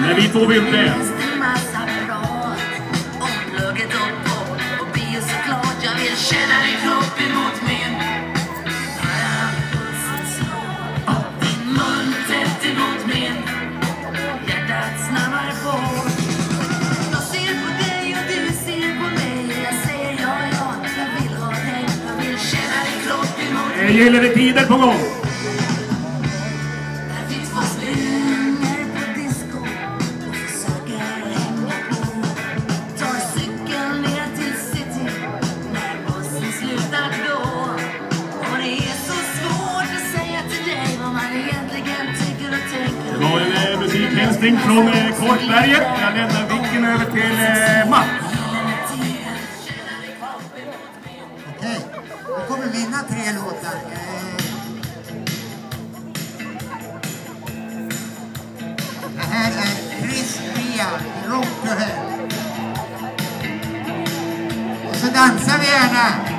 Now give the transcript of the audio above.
Men vi två vill det. Jag vill känna din kropp emot min. Din mun tätt emot min. Hjärtat snabbare på. Jag ser på dig och du ser på mig. Jag säger ja, jag vill ha dig. Jag vill känna din kropp emot min. Gäller det tider på gång? Där finns två springer på disco och försöker hänga på. Tar cykeln ner till city när bussen slutar gå. Och det är så svårt att säga till dig vad man egentligen tycker och tänker. Det var en musikhälsning från Kortberget. Jag lämnar vicken över till Matt. Okej, då kommer mina 3 låtar. Det här är Chris Ria, Rock to Hell. Och så dansar vi gärna.